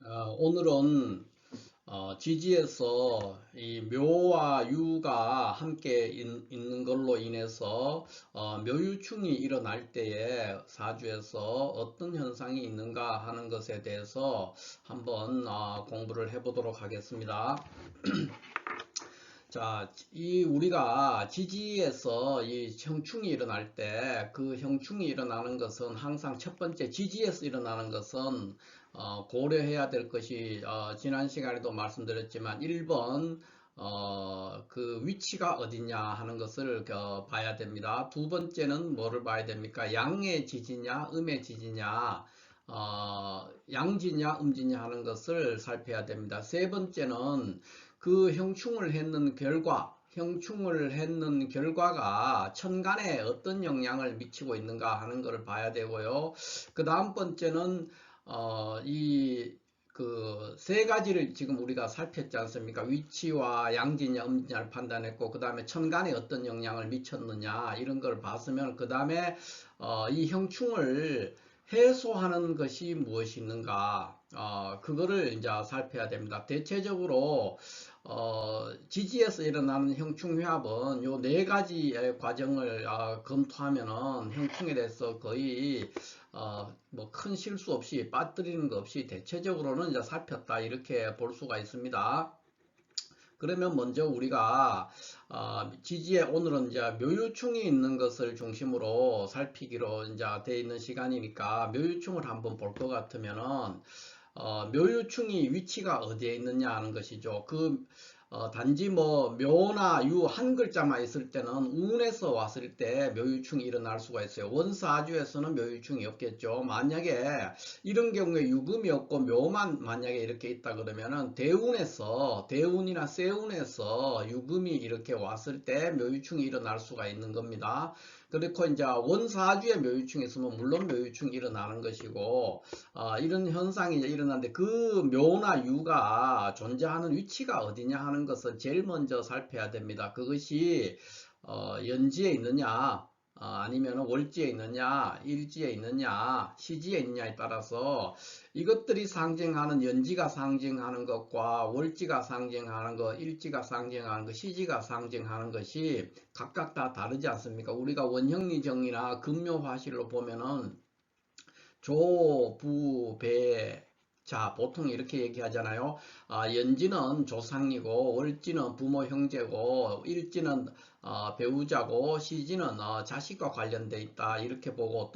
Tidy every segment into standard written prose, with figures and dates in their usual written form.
오늘은 지지에서 이 묘와 유가 함께 있는 걸로 인해서 묘유충이 일어날 때에 사주에서 어떤 현상이 있는가 하는 것에 대해서 한번 공부를 해보도록 하겠습니다. 자, 이 우리가 지지에서 이 형충이 일어날 때 그 형충이 일어나는 것은 항상 첫 번째 지지에서 일어나는 것은 고려해야 될 것이 지난 시간에도 말씀드렸지만 1번 그 위치가 어디냐 하는 것을 봐야 됩니다. 두 번째는 뭐를 봐야 됩니까? 양의 지지냐 음의 지지냐 양지냐 음지냐 하는 것을 살펴야 됩니다. 세 번째는 그 형충을 했는 결과가 천간에 어떤 영향을 미치고 있는가 하는 것을 봐야 되고요. 그 다음 번째는 이 그 세 가지를 지금 우리가 살폈지 않습니까? 위치와 양지냐 음지냐를 판단했고, 그 다음에 천간에 어떤 영향을 미쳤느냐 이런 걸 봤으면, 그 다음에 이 형충을 해소하는 것이 무엇이 있는가, 그거를 이제 살펴야 됩니다. 대체적으로 지지에서 일어나는 형충회합은 요 네 가지의 과정을 검토하면은 형충에 대해서 거의 뭐 큰 실수 없이 빠뜨리는 것 없이 대체적으로는 이제 살폈다 이렇게 볼 수가 있습니다. 그러면 먼저 우리가 지지에 오늘은 이제 묘유충이 있는 것을 중심으로 살피기로 이제 돼 있는 시간이니까 묘유충을 한번 볼 것 같으면은 묘유충이 위치가 어디에 있느냐 하는 것이죠. 단지 뭐 묘나 유 한 글자만 있을 때는 운에서 왔을 때 묘유충이 일어날 수가 있어요. 원사주에서는 묘유충이 없겠죠. 만약에 이런 경우에 유금이 없고 묘만 만약에 이렇게 있다 그러면은 대운이나 세운에서 유금이 이렇게 왔을 때 묘유충이 일어날 수가 있는 겁니다. 그리고 이제 원사주에 묘유충이 있으면 물론 묘유충이 일어나는 것이고, 이런 현상이 이제 일어나는데 그 묘나 유가 존재하는 위치가 어디냐 하는 것을 제일 먼저 살펴야 됩니다. 그것이 연지에 있느냐, 아니면 월지에 있느냐, 일지에 있느냐, 시지에 있느냐에 따라서 이것들이 상징하는 연지가 상징하는 것과 월지가 상징하는 것, 일지가 상징하는 것, 시지가 상징하는 것이 각각 다 다르지 않습니까? 우리가 원형리정이나 금묘화실로 보면은 조, 부, 배, 자, 보통 이렇게 얘기하잖아요. 연지는 조상이고, 월지는 부모 형제고, 일지는 배우자고, 시지는 자식과 관련돼 있다. 이렇게 보고,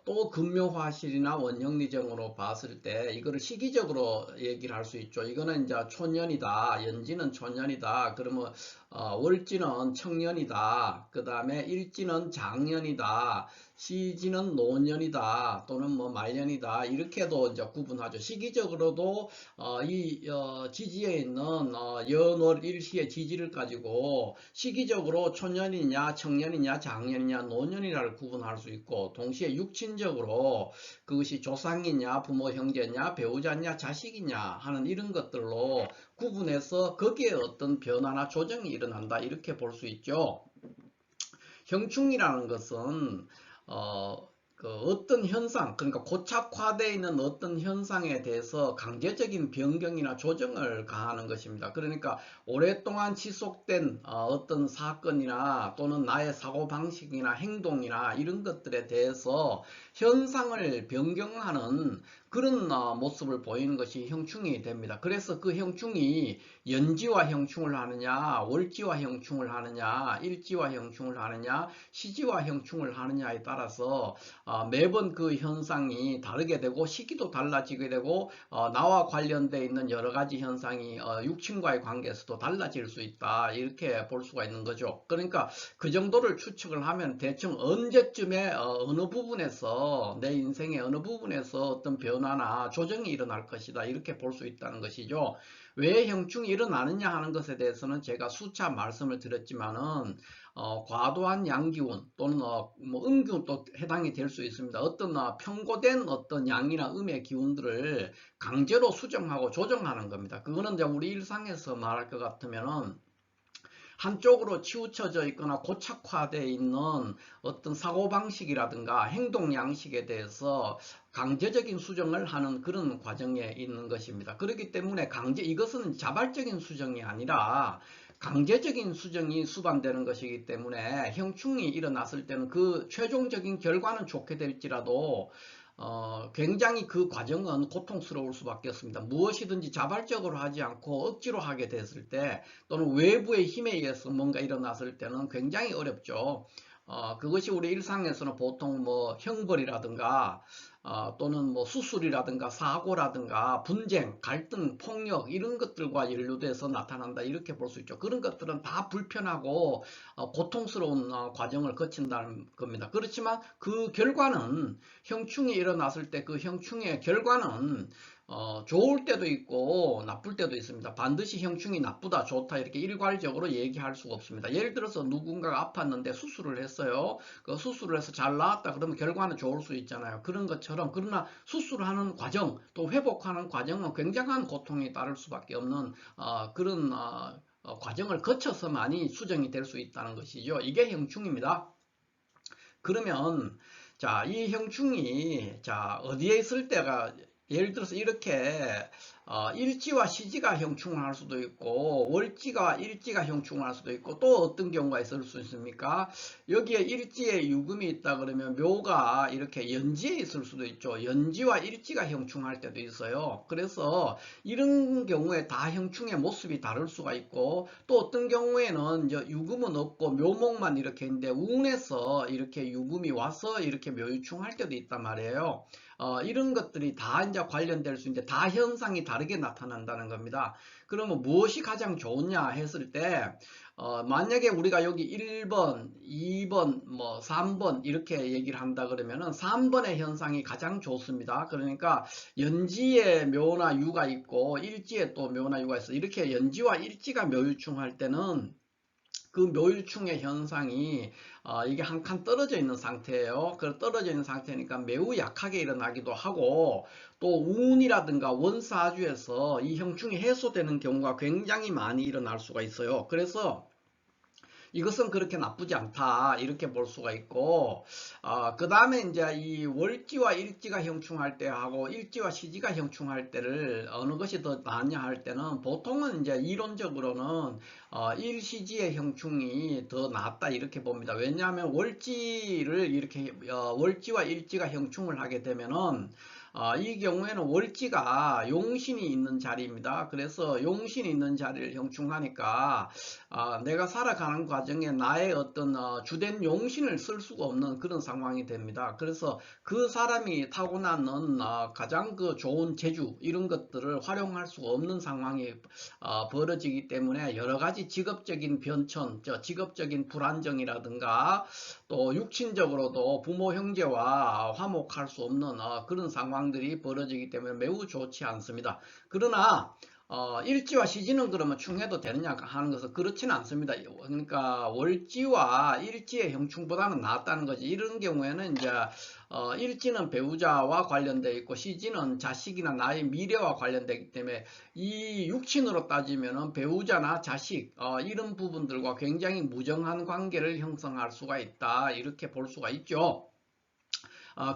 또 금묘화실이나 원형리정으로 봤을 때, 이거를 시기적으로 얘기를 할 수 있죠. 이거는 이제 초년이다. 연지는 초년이다. 그러면, 월지는 청년이다. 그 다음에 일지는 장년이다. 시지는 노년이다 또는 뭐 말년이다 이렇게도 이제 구분하죠. 시기적으로도 이 지지에 있는 연월 일시의 지지를 가지고 시기적으로 초년이냐 청년이냐 장년이냐 노년이라를 구분할 수 있고, 동시에 육친적으로 그것이 조상이냐 부모 형제냐 배우자냐 자식이냐 하는 이런 것들로 구분해서 거기에 어떤 변화나 조정이 일어난다 이렇게 볼 수 있죠. 형충이라는 것은 그 어떤 현상, 그러니까 고착화되어 있는 어떤 현상에 대해서 강제적인 변경이나 조정을 가하는 것입니다. 그러니까 오랫동안 지속된 어떤 사건이나 또는 나의 사고방식이나 행동이나 이런 것들에 대해서 현상을 변경하는 그런 모습을 보이는 것이 형충이 됩니다. 그래서 그 형충이 연지와 형충을 하느냐, 월지와 형충을 하느냐, 일지와 형충을 하느냐, 시지와 형충을 하느냐에 따라서 매번 그 현상이 다르게 되고 시기도 달라지게 되고 나와 관련되어 있는 여러 가지 현상이 육친과의 관계에서도 달라질 수 있다 이렇게 볼 수가 있는 거죠. 그러니까 그 정도를 추측을 하면 대충 언제쯤에 어느 부분에서 내 인생의 어느 부분에서 어떤 변화나 조정이 일어날 것이다 이렇게 볼 수 있다는 것이죠. 왜 형충이 일어나느냐 하는 것에 대해서는 제가 수차 말씀을 드렸지만은 과도한 양기운 또는 뭐 음기운도 해당이 될 수 있습니다. 어떤 편고된 어떤 양이나 음의 기운들을 강제로 수정하고 조정하는 겁니다. 그거는 이제 우리 일상에서 말할 것 같으면은 한쪽으로 치우쳐져 있거나 고착화되어 있는 어떤 사고방식이라든가 행동 양식에 대해서 강제적인 수정을 하는 그런 과정에 있는 것입니다. 그렇기 때문에 이것은 자발적인 수정이 아니라 강제적인 수정이 수반되는 것이기 때문에 형충이 일어났을 때는 그 최종적인 결과는 좋게 될지라도 굉장히 그 과정은 고통스러울 수밖에 없습니다. 무엇이든지 자발적으로 하지 않고 억지로 하게 됐을 때 또는 외부의 힘에 의해서 뭔가 일어났을 때는 굉장히 어렵죠. 그것이 우리 일상에서는 보통 뭐 형벌이라든가 또는 뭐 수술이라든가 사고라든가 분쟁, 갈등, 폭력 이런 것들과 연루돼서 나타난다 이렇게 볼 수 있죠. 그런 것들은 다 불편하고 고통스러운 과정을 거친다는 겁니다. 그렇지만 그 결과는 형충이 일어났을 때 그 형충의 결과는 좋을 때도 있고 나쁠 때도 있습니다. 반드시 형충이 나쁘다 좋다 이렇게 일괄적으로 얘기할 수가 없습니다. 예를 들어서 누군가가 아팠는데 수술을 했어요. 그 수술을 해서 잘 나았다 그러면 결과는 좋을 수 있잖아요. 그런 것처럼 그러나 수술하는 과정 또 회복하는 과정은 굉장한 고통이 따를 수밖에 없는 그런 과정을 거쳐서만이 수정이 될 수 있다는 것이죠. 이게 형충입니다. 그러면 자, 이 형충이 자 어디에 있을 때가 예를 들어서 이렇게 일지와 시지가 형충을 할 수도 있고 월지가 일지가 형충을 할 수도 있고 또 어떤 경우가 있을 수 있습니까? 여기에 일지에 유금이 있다 그러면 묘가 이렇게 연지에 있을 수도 있죠. 연지와 일지가 형충할 때도 있어요. 그래서 이런 경우에 다 형충의 모습이 다를 수가 있고 또 어떤 경우에는 이제 유금은 없고 묘목만 이렇게 있는데 운에서 이렇게 유금이 와서 이렇게 묘유충할 때도 있단 말이에요. 이런 것들이 다 이제 관련될 수 있는데 다 현상이 다르게 나타난다는 겁니다. 그러면 무엇이 가장 좋으냐 했을 때 만약에 우리가 여기 1번, 2번, 뭐 3번 이렇게 얘기를 한다 그러면은 3번의 현상이 가장 좋습니다. 그러니까 연지에 묘나 유가 있고 일지에 또 묘나 유가 있어. 이렇게 연지와 일지가 묘유충할 때는 그 묘유충의 현상이 이게 한 칸 떨어져 있는 상태예요. 그 떨어져 있는 상태니까 매우 약하게 일어나기도 하고 또 운이라든가 원사주에서 이 형충이 해소되는 경우가 굉장히 많이 일어날 수가 있어요. 그래서 이것은 그렇게 나쁘지 않다 이렇게 볼 수가 있고 그 다음에 이제 이 월지와 일지가 형충할 때하고 일지와 시지가 형충할 때를 어느 것이 더 낫냐 할 때는 보통은 이제 이론적으로는 일시지의 형충이 더 낫다 이렇게 봅니다. 왜냐하면 월지를 이렇게 월지와 일지가 형충을 하게 되면은 이 경우에는 월지가 용신이 있는 자리입니다. 그래서 용신이 있는 자리를 형충하니까 내가 살아가는 과정에 나의 어떤 주된 용신을 쓸 수가 없는 그런 상황이 됩니다. 그래서 그 사람이 타고나는 가장 그 좋은 재주 이런 것들을 활용할 수가 없는 상황이 벌어지기 때문에 여러 가지 직업적인 변천, 직업적인 불안정이라든가 또 육친적으로도 부모 형제와 화목할 수 없는 그런 상황들이 벌어지기 때문에 매우 좋지 않습니다. 그러나 일지와 시지는 그러면 충해도 되느냐 하는 것은 그렇지는 않습니다. 그러니까 월지와 일지의 형충보다는 낫다는 거지. 이런 경우에는 이제 일지는 배우자와 관련되어 있고 시지는 자식이나 나의 미래와 관련되기 때문에 이 육친으로 따지면은 배우자나 자식 이런 부분들과 굉장히 무정한 관계를 형성할 수가 있다. 이렇게 볼 수가 있죠.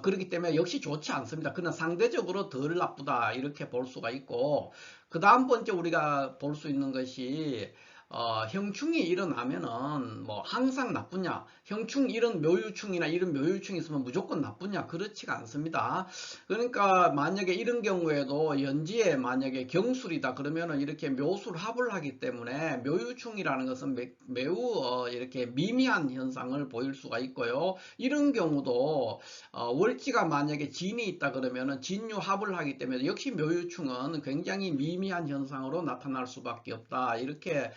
그렇기 때문에 역시 좋지 않습니다. 그러나 상대적으로 덜 나쁘다 이렇게 볼 수가 있고 그 다음 번째 우리가 볼 수 있는 것이 형충이 일어나면은 뭐 항상 나쁘냐 형충 이런 묘유충이나 이런 묘유충이 있으면 무조건 나쁘냐 그렇지가 않습니다. 그러니까 만약에 이런 경우에도 연지에 만약에 경술이다 그러면은 이렇게 묘술합을 하기 때문에 묘유충이라는 것은 매우 이렇게 미미한 현상을 보일 수가 있고요. 이런 경우도 월지가 만약에 진이 있다 그러면은 진유합을 하기 때문에 역시 묘유충은 굉장히 미미한 현상으로 나타날 수밖에 없다 이렇게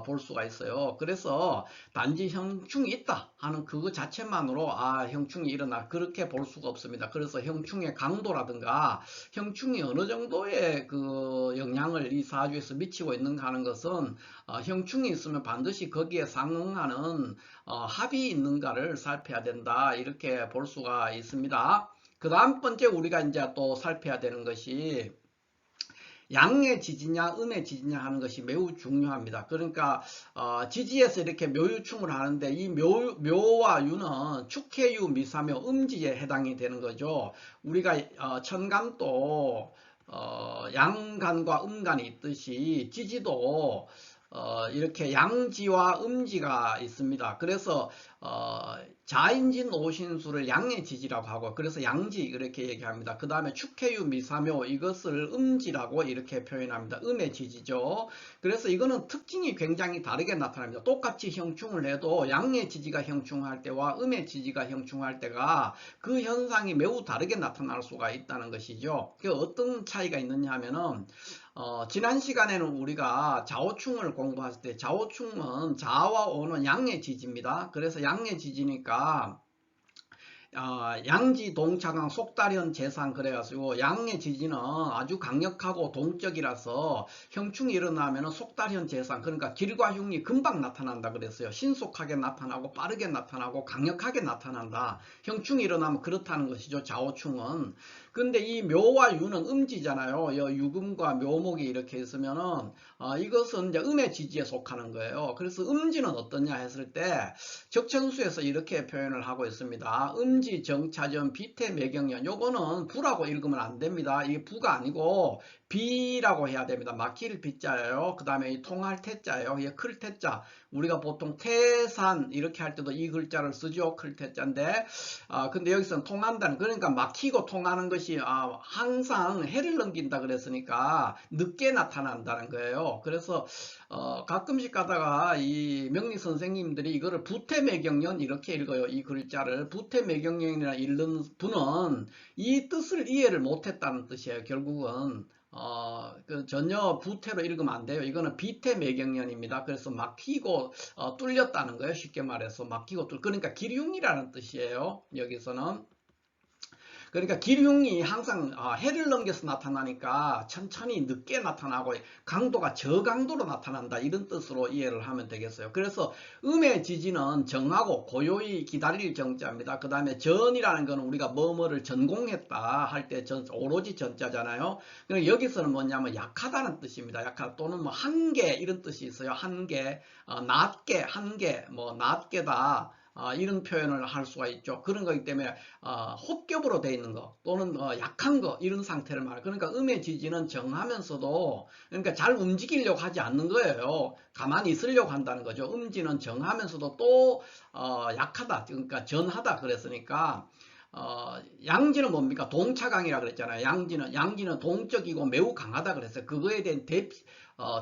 볼 수가 있어요. 그래서 단지 형충이 있다 하는 그거 자체만으로 형충이 일어나 그렇게 볼 수가 없습니다. 그래서 형충의 강도라든가 형충이 어느 정도의 그 영향을 이 사주에서 미치고 있는가 하는 것은 형충이 있으면 반드시 거기에 상응하는 합이 있는가를 살펴야 된다 이렇게 볼 수가 있습니다. 그 다음 번째 우리가 이제 또 살펴야 되는 것이 양의 지지냐 음의 지지냐 하는 것이 매우 중요합니다. 그러니까 지지에서 이렇게 묘유충을 하는데 이 묘와 유는 축해유 미사묘 음지에 해당이 되는 거죠. 우리가 천간도 양간과 음간이 있듯이 지지도 이렇게 양지와 음지가 있습니다. 그래서 자인진 오신수를 양의 지지라고 하고 그래서 양지 이렇게 얘기합니다. 그 다음에 축해유 미사묘 이것을 음지라고 이렇게 표현합니다. 음의 지지죠. 그래서 이거는 특징이 굉장히 다르게 나타납니다. 똑같이 형충을 해도 양의 지지가 형충할 때와 음의 지지가 형충할 때가 그 현상이 매우 다르게 나타날 수가 있다는 것이죠. 그 어떤 차이가 있느냐 하면은 지난 시간에는 우리가 자오충을 공부했을 때 자오충은 자와 오는 양의 지지입니다. 그래서 양의 지지니까 양지 동차강 속달현 재상 그래가지고 양의 지지는 아주 강력하고 동적이라서 형충이 일어나면 속달현 재상 그러니까 길과 흉이 금방 나타난다 그랬어요. 신속하게 나타나고 빠르게 나타나고 강력하게 나타난다. 형충이 일어나면 그렇다는 것이죠. 자오충은. 근데 이 묘와 유는 음지잖아요. 유금과 묘목이 이렇게 있으면은 이것은 이제 음의 지지에 속하는 거예요. 그래서 음지는 어떠냐 했을 때 적천수에서 이렇게 표현을 하고 있습니다. 음지 정차전 비태 매경연 요거는 부라고 읽으면 안 됩니다. 이게 부가 아니고 비라고 해야 됩니다. 막힐 비자예요. 그 다음에 이 통할 태자예요. 이게 클 태자. 우리가 보통 태산 이렇게 할 때도 이 글자를 쓰죠. 클 태자인데 근데 여기서는 통한다는 그러니까 막히고 통하는 것이 항상 해를 넘긴다 그랬으니까 늦게 나타난다는 거예요. 그래서 가끔씩 가다가 이 명리 선생님들이 이거를 부태매경연 이렇게 읽어요. 이 글자를 부태매경연이라 읽는 분은 이 뜻을 이해를 못했다는 뜻이에요. 결국은 전혀 부태로 읽으면 안 돼요. 이거는 비태매경연입니다. 그래서 막히고 뚫렸다는 거예요. 쉽게 말해서 막히고 그러니까 기륭이라는 뜻이에요. 여기서는. 그러니까 기륭이 항상 해를 넘겨서 나타나니까 천천히 늦게 나타나고 강도가 저강도로 나타난다 이런 뜻으로 이해를 하면 되겠어요. 그래서 음의 지지는 정하고 고요히 기다릴 정자입니다. 그 다음에 전이라는 것은 우리가 뭐뭐를 전공했다 할 때 오로지 전자잖아요. 그러니까 여기서는 뭐냐면 약하다는 뜻입니다. 약하다 또는 뭐 한계 이런 뜻이 있어요. 한계, 낮게, 한계, 뭐 낮게다. 이런 표현을 할 수가 있죠. 그런 거기 때문에 혹겹으로 되어 있는 거 또는 약한 거 이런 상태를 말해요. 그러니까 음의 지지는 정하면서도 그러니까 잘 움직이려고 하지 않는 거예요. 가만히 있으려고 한다는 거죠. 음지는 정하면서도 또 약하다 그러니까 전하다 그랬으니까 양지는 뭡니까? 동차강이라 그랬잖아요. 양지는 동적이고 매우 강하다 그랬어요. 그거에 대한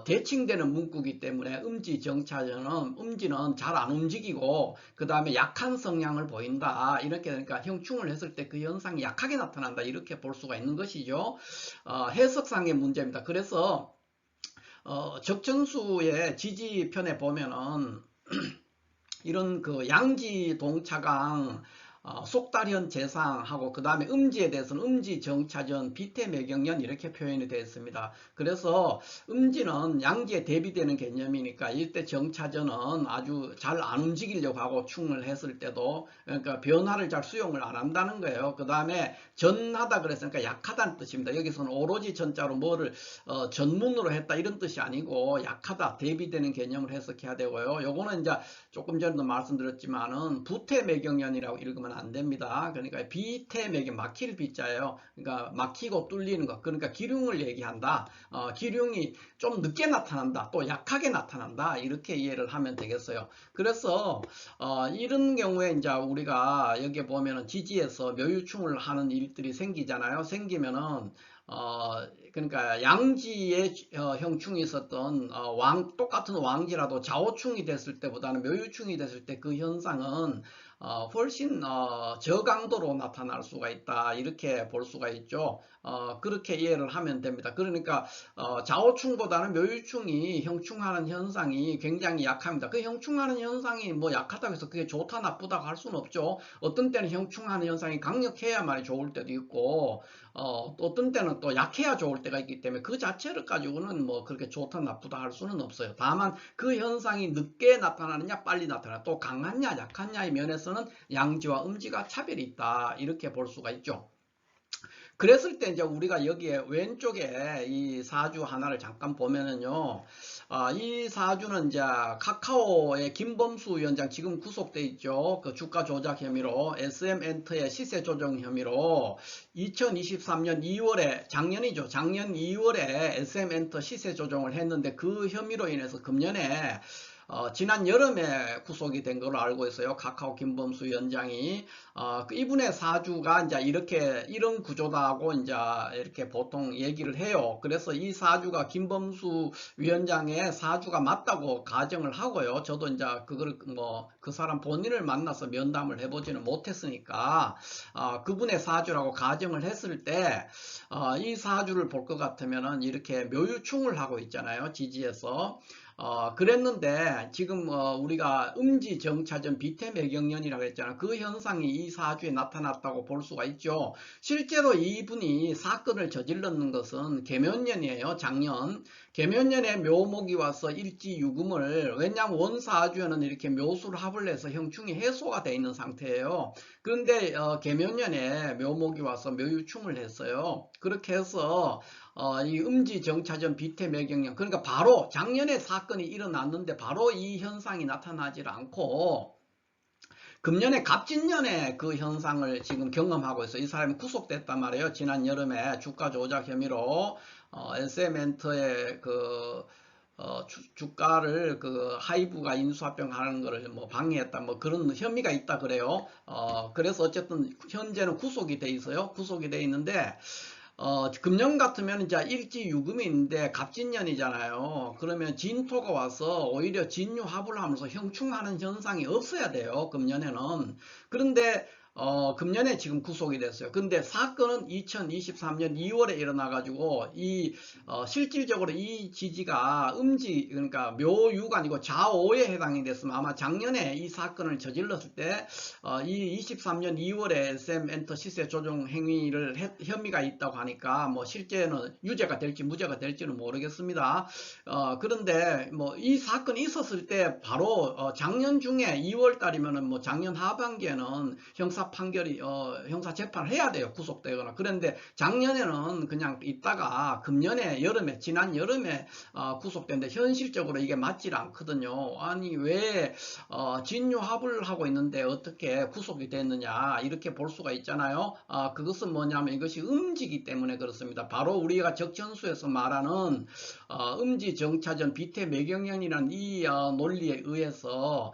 대칭되는 문구이기 때문에 음지 정차전은 음지는 잘 안 움직이고 그 다음에 약한 성향을 보인다. 이렇게 그러니까 형충을 했을 때 그 현상이 약하게 나타난다. 이렇게 볼 수가 있는 것이죠. 해석상의 문제입니다. 그래서 적천수의 지지편에 보면은 이런 그 양지 동차강 속달현 재상하고 그 다음에 음지에 대해서는 음지 정차전 비태매경연 이렇게 표현이 되어 있습니다. 그래서 음지는 양지에 대비되는 개념이니까 이때 정차전은 아주 잘 안 움직이려고 하고 충을 했을 때도 그러니까 변화를 잘 수용을 안 한다는 거예요. 그 다음에 전하다 그랬으니까 약하다는 뜻입니다. 여기서는 오로지 전자로 뭐를 전문으로 했다 이런 뜻이 아니고 약하다 대비되는 개념을 해석해야 되고요. 요거는 이제 조금 전에도 말씀드렸지만은 부태매경연이라고 읽으면 안 됩니다. 그러니까 비태매경 막힐 비자예요. 그러니까 막히고 뚫리는 것. 그러니까 기륭을 얘기한다. 기륭이 좀 늦게 나타난다. 또 약하게 나타난다. 이렇게 이해를 하면 되겠어요. 그래서 이런 경우에 이제 우리가 여기에 보면은 지지에서 묘유충을 하는 일들이 생기잖아요. 생기면은 그러니까 양지에 형충이 있었던 똑같은 왕지라도 자오충이 됐을 때보다는 묘유충이 됐을 때 그 현상은 훨씬 저강도로 나타날 수가 있다 이렇게 볼 수가 있죠. 그렇게 이해를 하면 됩니다. 그러니까 자오충보다는 묘유충이 형충하는 현상이 굉장히 약합니다. 그 형충하는 현상이 뭐 약하다고 해서 그게 좋다 나쁘다고 할 수는 없죠. 어떤 때는 형충하는 현상이 강력해야만 좋을 때도 있고 어떤 때는 또 약해야 좋을 때가 있기 때문에 그 자체를 가지고는 뭐 그렇게 좋다 나쁘다 할 수는 없어요. 다만 그 현상이 늦게 나타나느냐 빨리 나타나냐 또 강하냐 약하냐의 면에서는 양지와 음지가 차별이 있다 이렇게 볼 수가 있죠. 그랬을 때 이제 우리가 여기에 왼쪽에 이 사주 하나를 잠깐 보면은요, 이 사주는 이제 카카오의 김범수 위원장 지금 구속돼 있죠. 그 주가 조작 혐의로 SM엔터의 시세 조정 혐의로 2023년 2월에 작년이죠. 작년 2월에 SM엔터 시세 조정을 했는데 그 혐의로 인해서 금년에 지난 여름에 구속이 된 걸로 알고 있어요. 카카오 김범수 위원장이. 이분의 사주가 이제 이런 구조다고 이제 이렇게 보통 얘기를 해요. 그래서 이 사주가 김범수 위원장의 사주가 맞다고 가정을 하고요. 저도 이제 그걸 그 사람 본인을 만나서 면담을 해보지는 못했으니까, 그분의 사주라고 가정을 했을 때, 이 사주를 볼 것 같으면은 이렇게 묘유충을 하고 있잖아요. 지지에서. 그랬는데 지금 우리가 음지정차전 비태매경련이라고 했잖아요. 그 현상이 이 사주에 나타났다고 볼 수가 있죠. 실제로 이분이 사건을 저질렀는 것은 계면년이에요. 작년. 계면년에 묘목이 와서 일지유금을, 왜냐하면 원사주에는 이렇게 묘술합을 해서 형충이 해소가 되어 있는 상태예요. 그런데 계면년에 묘목이 와서 묘유충을 했어요. 그렇게 해서 이 음지정차전 비태매경련, 그러니까 바로 작년에 사건이 일어났는데 바로 이 현상이 나타나질 않고 금년에 갑진년에 그 현상을 지금 경험하고 있어요. 이 사람이 구속됐단 말이에요. 지난 여름에 주가 조작 혐의로 SM엔터의 그 주가를 그 하이브가 인수합병하는 것을 뭐 방해했다, 뭐 그런 혐의가 있다 그래요. 그래서 어쨌든 현재는 구속이 돼 있어요. 구속이 돼 있는데 금년 같으면 이제 일지유금이 있는데 갑진년이잖아요. 그러면 진토가 와서 오히려 진유합을 하면서 형충하는 현상이 없어야 돼요. 금년에는. 그런데 금년에 지금 구속이 됐어요. 근데 사건은 2023년 2월에 일어나가지고 실질적으로 이 지지가 그러니까 묘유가 아니고 좌오에 해당이 됐으면 아마 작년에 이 사건을 저질렀을 때 이 23년 2월에 SM엔터 시세 조정 행위를 혐의가 있다고 하니까 뭐 실제는 유죄가 될지 무죄가 될지는 모르겠습니다. 그런데 뭐 이 사건이 있었을 때 바로 작년 중에 2월 달이면은 뭐 작년 하반기에는 형사 판결이 형사 재판을 해야 돼요. 구속되거나. 그런데 작년에는 그냥 있다가 금년에 지난 여름에 구속된데 현실적으로 이게 맞질 않거든요. 아니 왜 진유합을 하고 있는데 어떻게 구속이 됐느냐 이렇게 볼 수가 있잖아요. 그것은 뭐냐면 이것이 음지기 때문에 그렇습니다. 바로 우리가 적천수에서 말하는 음지정차전 비태매경련이라는 이 논리에 의해서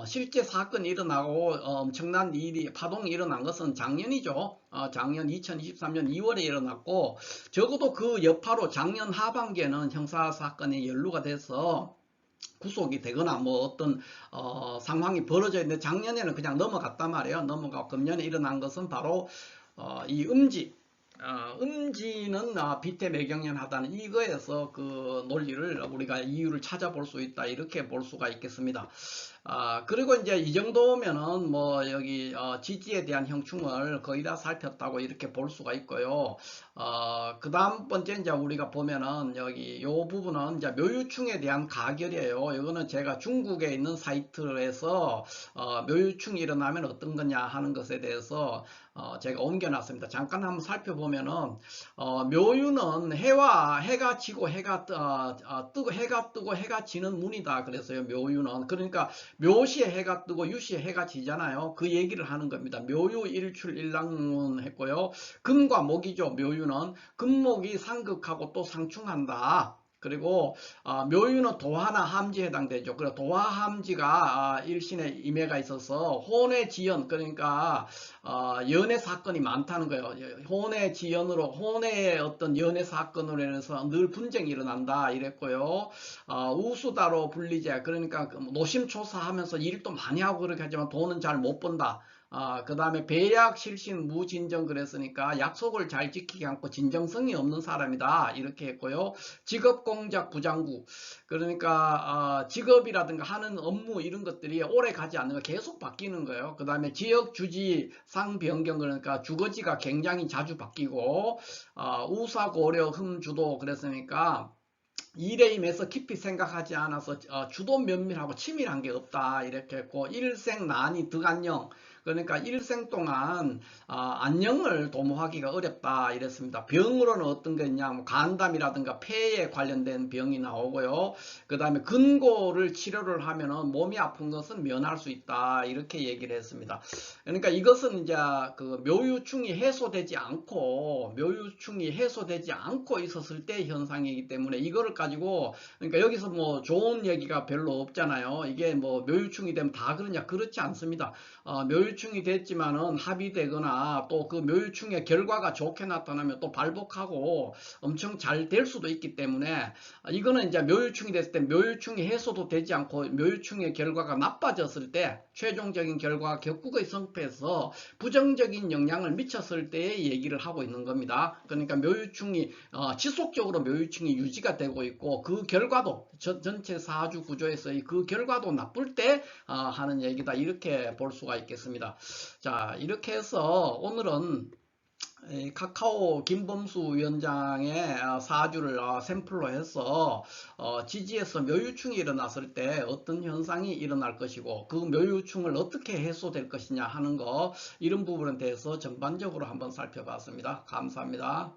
실제 사건이 일어나고 엄청난 파동이 일어난 것은 작년이죠. 작년 2023년 2월에 일어났고 적어도 그 여파로 작년 하반기에는 형사사건이 연루가 돼서 구속이 되거나 뭐 어떤 상황이 벌어져 있는데 작년에는 그냥 넘어갔단 말이에요. 넘어가고 금년에 일어난 것은 바로 이 음지는 비태매경련 하다는 이거에서 그 논리를 우리가 이유를 찾아볼 수 있다 이렇게 볼 수가 있겠습니다. 그리고 이제 이 정도면은 뭐 여기 지지에 대한 형충을 거의 다 살폈다고 이렇게 볼 수가 있고요. 그 다음 번째 이제 우리가 보면은 여기 요 부분은 이제 묘유충에 대한 가결이에요. 이거는 제가 중국에 있는 사이트에서 묘유충이 일어나면 어떤 거냐 하는 것에 대해서 제가 옮겨놨습니다. 잠깐 한번 살펴보면은 묘유는 해가 지고 해가 뜨고 해가 지는 문이다 그래서요. 묘유는 그러니까 묘시에 해가 뜨고 유시에 해가 지잖아요. 그 얘기를 하는 겁니다. 묘유 일출 일랑문 했고요. 금과 목이죠. 묘유는 금목이 상극하고 또 상충한다. 그리고 묘유는 도화나 함지에 해당되죠. 그리고 도화 함지가 일신의 임해가 있어서 혼의 지연, 그러니까 연애 사건이 많다는 거예요. 혼의 지연으로 혼의 어떤 연애 사건으로 인해서 늘 분쟁이 일어난다 이랬고요. 우수다로 불리제, 그러니까 노심초사하면서 일도 많이 하고 그렇게 하지만 돈은 잘 못 번다. 그 다음에 배약 실신 무진정 그랬으니까 약속을 잘 지키지 않고 진정성이 없는 사람이다 이렇게 했고요. 직업공작 부장구, 그러니까 직업이라든가 하는 업무 이런 것들이 오래 가지 않는 거 계속 바뀌는 거예요. 그 다음에 지역 주지 상변경, 그러니까 주거지가 굉장히 자주 바뀌고 우사고려 흠주도 그랬으니까 일에 임해서 깊이 생각하지 않아서 주도 면밀하고 치밀한 게 없다 이렇게 했고 일생 난이 득안녕, 그러니까 일생 동안 안녕을 도모하기가 어렵다 이랬습니다. 병으로는 어떤 게 있냐, 뭐 간담이라든가 폐에 관련된 병이 나오고요. 그 다음에 근고를 치료를 하면은 몸이 아픈 것은 면할 수 있다 이렇게 얘기를 했습니다. 그러니까 이것은 이제 그 묘유충이 해소되지 않고 있었을 때 현상이기 때문에 이거를 가지고, 그러니까 여기서 뭐 좋은 얘기가 별로 없잖아요. 이게 뭐 묘유충이 되면 다 그러냐, 그렇지 않습니다. 묘유충이 됐지만은 합의되거나 또 그 묘유충의 결과가 좋게 나타나면 또 발복하고 엄청 잘 될 수도 있기 때문에, 이거는 이제 묘유충이 됐을 때 묘유충이 해소도 되지 않고 묘유충의 결과가 나빠졌을 때, 최종적인 결과가 격국의 성패에서 부정적인 영향을 미쳤을 때의 얘기를 하고 있는 겁니다. 그러니까 묘유충이 지속적으로 묘유충이 유지가 되고 있고, 그 결과도 전체 사주 구조에서의 그 결과도 나쁠 때 하는 얘기다 이렇게 볼 수가 있겠습니다. 자, 이렇게 해서 오늘은 카카오 김범수 위원장의 사주를 샘플로 해서 지지에서 묘유충이 일어났을 때 어떤 현상이 일어날 것이고 그 묘유충을 어떻게 해소될 것이냐 하는 거, 이런 부분에 대해서 전반적으로 한번 살펴봤습니다. 감사합니다.